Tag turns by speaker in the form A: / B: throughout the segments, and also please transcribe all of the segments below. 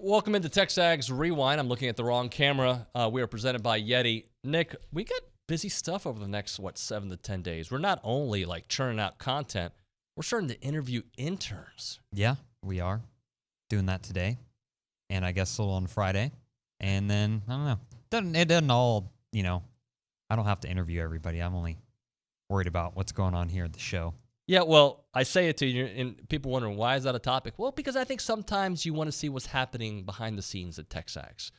A: Welcome into TexAgs Rewind. I'm looking at the wrong camera. We are presented by Yeti. Nick, we got busy stuff over the next, 7 to 10 days. We're not only churning out content, we're starting to interview interns.
B: Yeah, we are doing that today, and I guess a little on Friday. And then, I don't know, it doesn't all, I don't have to interview everybody. I'm only worried about what's going on here at the show.
A: Yeah, well, I say it to you, and people wondering, why is that a topic? Well, because I think sometimes you want to see what's happening behind the scenes at TexAgs.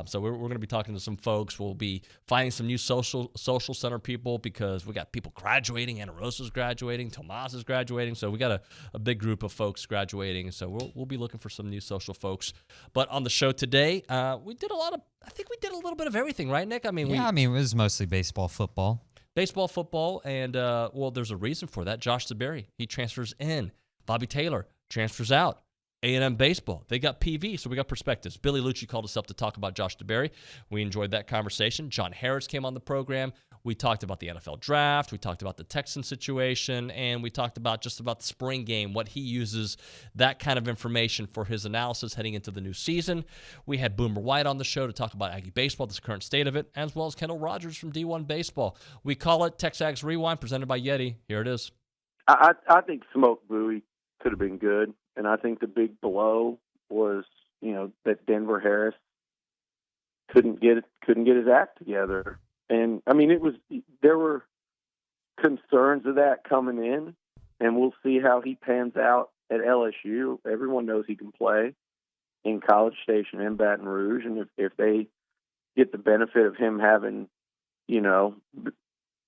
A: So we're going to be talking to some folks. We'll be finding some new social center people because we got people graduating. Anna Rosa's graduating. Tomas is graduating. So we got a big group of folks graduating. So we'll be looking for some new social folks. But on the show today, we did I think we did a little bit of everything, right, Nick?
B: It was mostly baseball, football.
A: Baseball, football, and, there's a reason for that. Josh DeBerry, he transfers in. Bobby Taylor transfers out. A&M baseball, they got PV, so we got perspectives. Billy Liucci called us up to talk about Josh DeBerry. We enjoyed that conversation. John Harris came on the program. We talked about the NFL draft. We talked about the Texans situation, and we talked about just about the spring game, what he uses, that kind of information for his analysis heading into the new season. We had Boomer White on the show to talk about Aggie baseball, the current state of it, as well as Kendall Rogers from D1 Baseball. We call it TexAgs Rewind, presented by Yeti. Here it is.
C: I think Smoke Bowie could have been good, and I think the big blow was, that Denver Harris couldn't get his act together. And there were concerns of that coming in, and we'll see how he pans out at LSU. Everyone knows he can play in College Station and Baton Rouge, and if they get the benefit of him having, in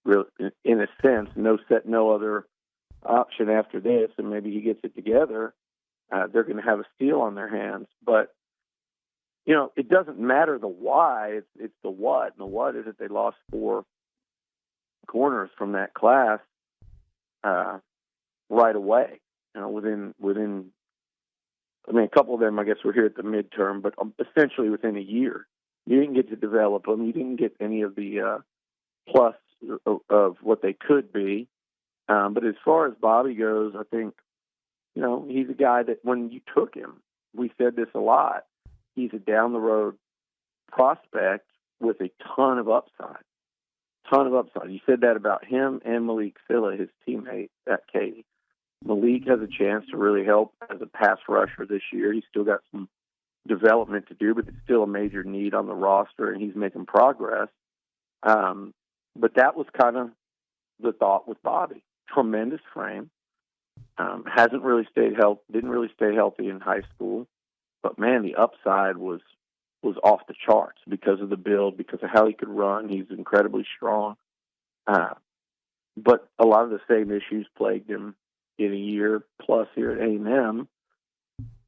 C: a sense, no other option after this, and maybe he gets it together, they're going to have a steal on their hands. But it doesn't matter the why, it's the what. And the what is that they lost 4 corners from that class right away. Within a couple of them, I guess, were here at the midterm, but essentially within a year. You didn't get to develop them. You didn't get any of the plus of what they could be. But as far as Bobby goes, I think, he's a guy that when you took him, we said this a lot, he's a down-the-road prospect with a ton of upside. You said that about him and Malik Silla, his teammate at Katy. Malik has a chance to really help as a pass rusher this year. He's still got some development to do, but it's still a major need on the roster, and he's making progress. But that was kind of the thought with Bobby. Tremendous frame. Hasn't really didn't really stay healthy in high school. But, man, the upside was off the charts because of the build, because of how he could run. He's incredibly strong. But a lot of the same issues plagued him in a year plus here at A&M,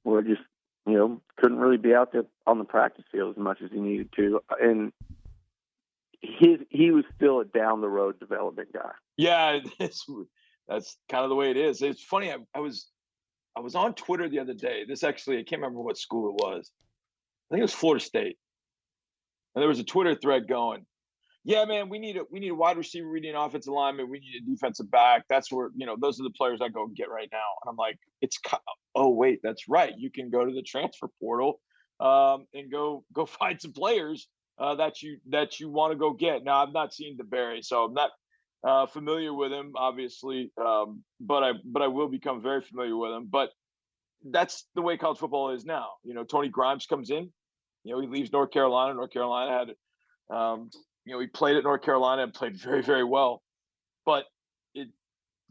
C: where just, couldn't really be out there on the practice field as much as he needed to. And he was still a down-the-road development guy.
D: Yeah, that's kind of the way it is. It's funny, I was on Twitter the other day. This actually, I can't remember what school it was. I think it was Florida State. And there was a Twitter thread going, yeah, man, we need a wide receiver, we need an offensive lineman, we need a defensive back. That's where, those are the players I go get right now. And I'm like, oh, wait, that's right. You can go to the transfer portal and go find some players that you want to go get. Now, I've not seen DeBerry, so I'm not familiar with him, obviously, but I will become very familiar with him. But that's the way college football is now. Tony Grimes comes in. He leaves North Carolina. North Carolina had, he played at North Carolina and played very, very well. But it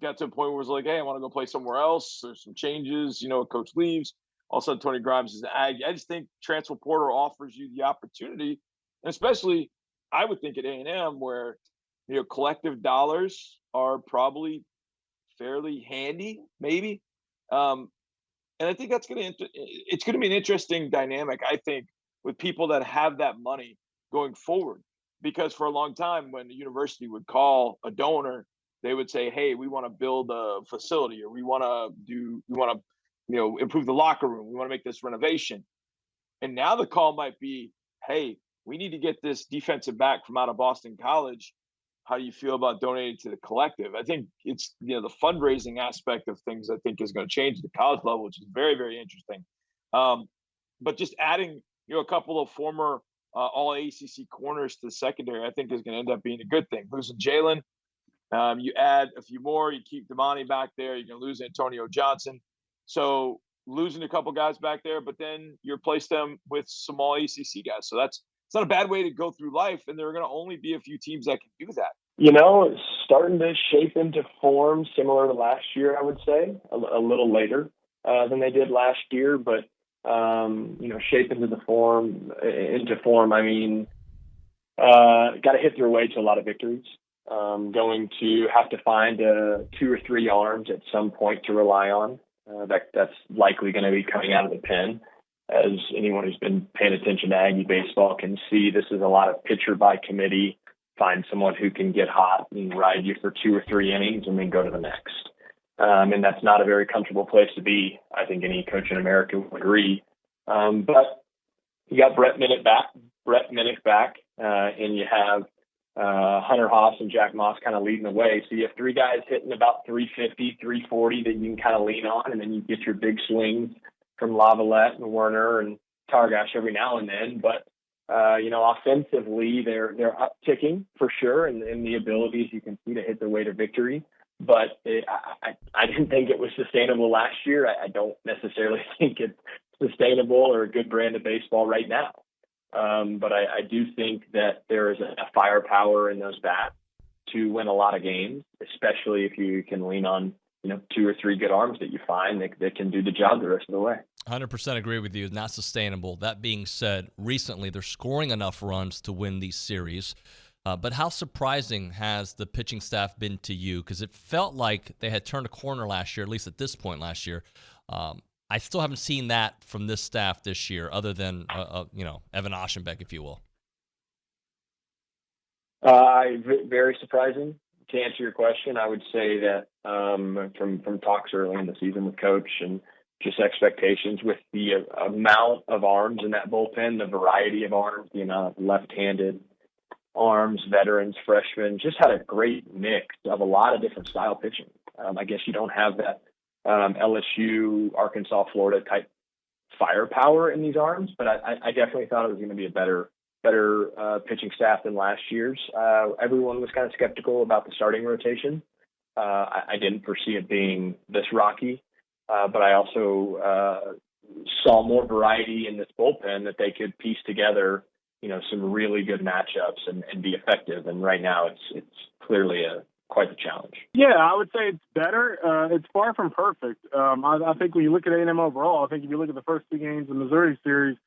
D: got to a point where it was like, hey, I want to go play somewhere else. There's some changes. Coach leaves. All of a sudden, Tony Grimes is an Aggie. I just think transfer portal offers you the opportunity, and especially, I would think at A&M where collective dollars are probably fairly handy, maybe. And I think it's going to be an interesting dynamic, I think, with people that have that money going forward. Because for a long time, when the university would call a donor, they would say, hey, we want to build a facility, or we want to improve the locker room. We want to make this renovation. And now the call might be, hey, we need to get this defensive back from out of Boston College. How do you feel about donating to the collective? I think it's, the fundraising aspect of things, I think, is going to change at the college level, which is very, very interesting. but just adding, a couple of former all ACC corners to the secondary, I think is going to end up being a good thing. Losing Jalen, you add a few more, you keep Damani back there, you're going to lose Antonio Johnson. So losing a couple guys back there, but then you replace them with some all ACC guys. So it's not a bad way to go through life, and there are going to only be a few teams that can do that.
E: It's starting to shape into form similar to last year, I would say, a little later than they did last year, but shape into form. I mean, got to hit their way to a lot of victories. Going to have to find 2 or 3 arms at some point to rely on. That's likely going to be coming out of the pen. As anyone who's been paying attention to Aggie baseball can see, this is a lot of pitcher by committee. Find someone who can get hot and ride you for 2 or 3 innings and then go to the next. And that's not a very comfortable place to be. I think any coach in America would agree. But you got Brett Minnick back, and you have Hunter Haas and Jack Moss kind of leading the way. So you have 3 guys hitting about 350, 340 that you can kind of lean on, and then you get your big swings from Lavalette and Werner and Targash every now and then. But offensively, they're upticking for sure, and the abilities you can see to hit their way to victory. But I didn't think it was sustainable last year. I don't necessarily think it's sustainable or a good brand of baseball right now. But I do think that there is a firepower in those bats to win a lot of games, especially if you can lean on 2 or 3 good arms that you find that can do the job the rest of the way.
A: 100% agree with you. Not sustainable. That being said, recently they're scoring enough runs to win these series. But how surprising has the pitching staff been to you? Because it felt like they had turned a corner last year, at least at this point last year. I still haven't seen that from this staff this year, other than Evan Aschenbeck, if you will.
E: Very surprising. To answer your question, I would say that from talks early in the season with Coach and just expectations with the amount of arms in that bullpen, the variety of arms, the amount of left-handed arms, veterans, freshmen, just had a great mix of a lot of different style pitching. I guess you don't have that LSU, Arkansas, Florida type firepower in these arms, but I definitely thought it was going to be a better pitching staff than last year's. Everyone was kind of skeptical about the starting rotation. I didn't foresee it being this rocky, but I also saw more variety in this bullpen that they could piece together, some really good matchups and be effective. And right now it's clearly quite the challenge.
F: Yeah, I would say it's better. It's far from perfect. I think when you look at A&M overall, I think if you look at the first 2 games of the Missouri series,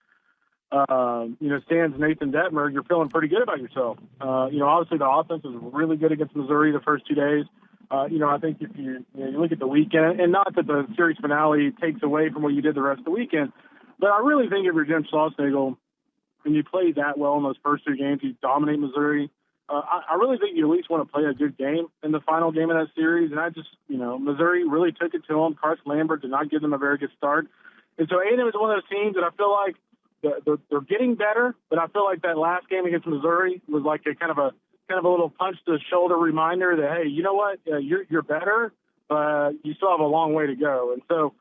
F: Stan's Nathan Detmer, you're feeling pretty good about yourself. Obviously the offense was really good against Missouri the first 2 days. I think if you look at the weekend, and not that the series finale takes away from what you did the rest of the weekend, but I really think if you're Jim Schlossnagle and you play that well in those first 2 games, you dominate Missouri. I really think you at least want to play a good game in the final game of that series. And Missouri really took it to them. Carson Lambert did not give them a very good start. And so A&M is one of those teams that I feel like they're getting better, but I feel like that last game against Missouri was like a kind of a little punch to the shoulder reminder that, hey, you know what, you're better, but you still have a long way to go. And so,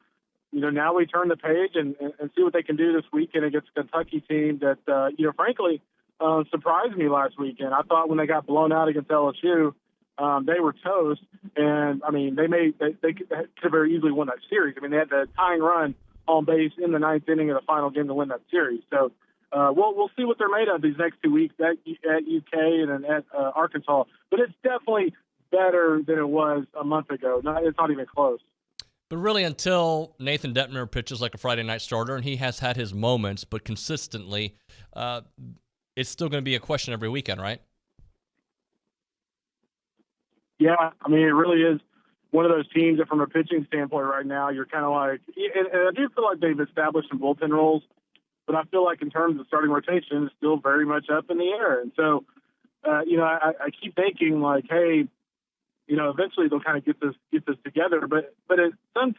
F: now we turn the page and see what they can do this weekend against a Kentucky team that, frankly, surprised me last weekend. I thought when they got blown out against LSU, they were toast. And I mean, they could have very easily won that series. I mean, they had the tying run on base in the 9th inning of the final game to win that series. So we'll see what they're made of these next 2 weeks at UK and then at Arkansas. But it's definitely better than it was a month ago. It's not even close.
A: But really, until Nathan Detmer pitches like a Friday night starter, and he has had his moments, but consistently, it's still going to be a question every weekend, right?
F: Yeah, I mean, it really is one of those teams that from a pitching standpoint right now, you're kind of like, and I do feel like they've established some bullpen roles, but I feel like in terms of starting rotation, it's still very much up in the air. And so, I keep thinking like, hey, eventually they'll kind of get this together. But at some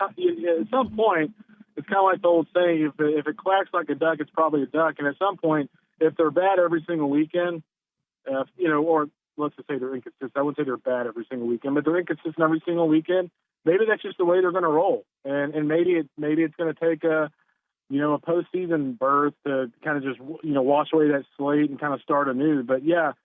F: point, it's kind of like the old saying: if it quacks like a duck, it's probably a duck. And at some point, if they're bad every single weekend, or let's just say they're inconsistent. I wouldn't say they're bad every single weekend, but they're inconsistent every single weekend. Maybe that's just the way they're going to roll, and maybe it's going to take a a postseason berth to kind of just, wash away that slate and kind of start anew. But yeah,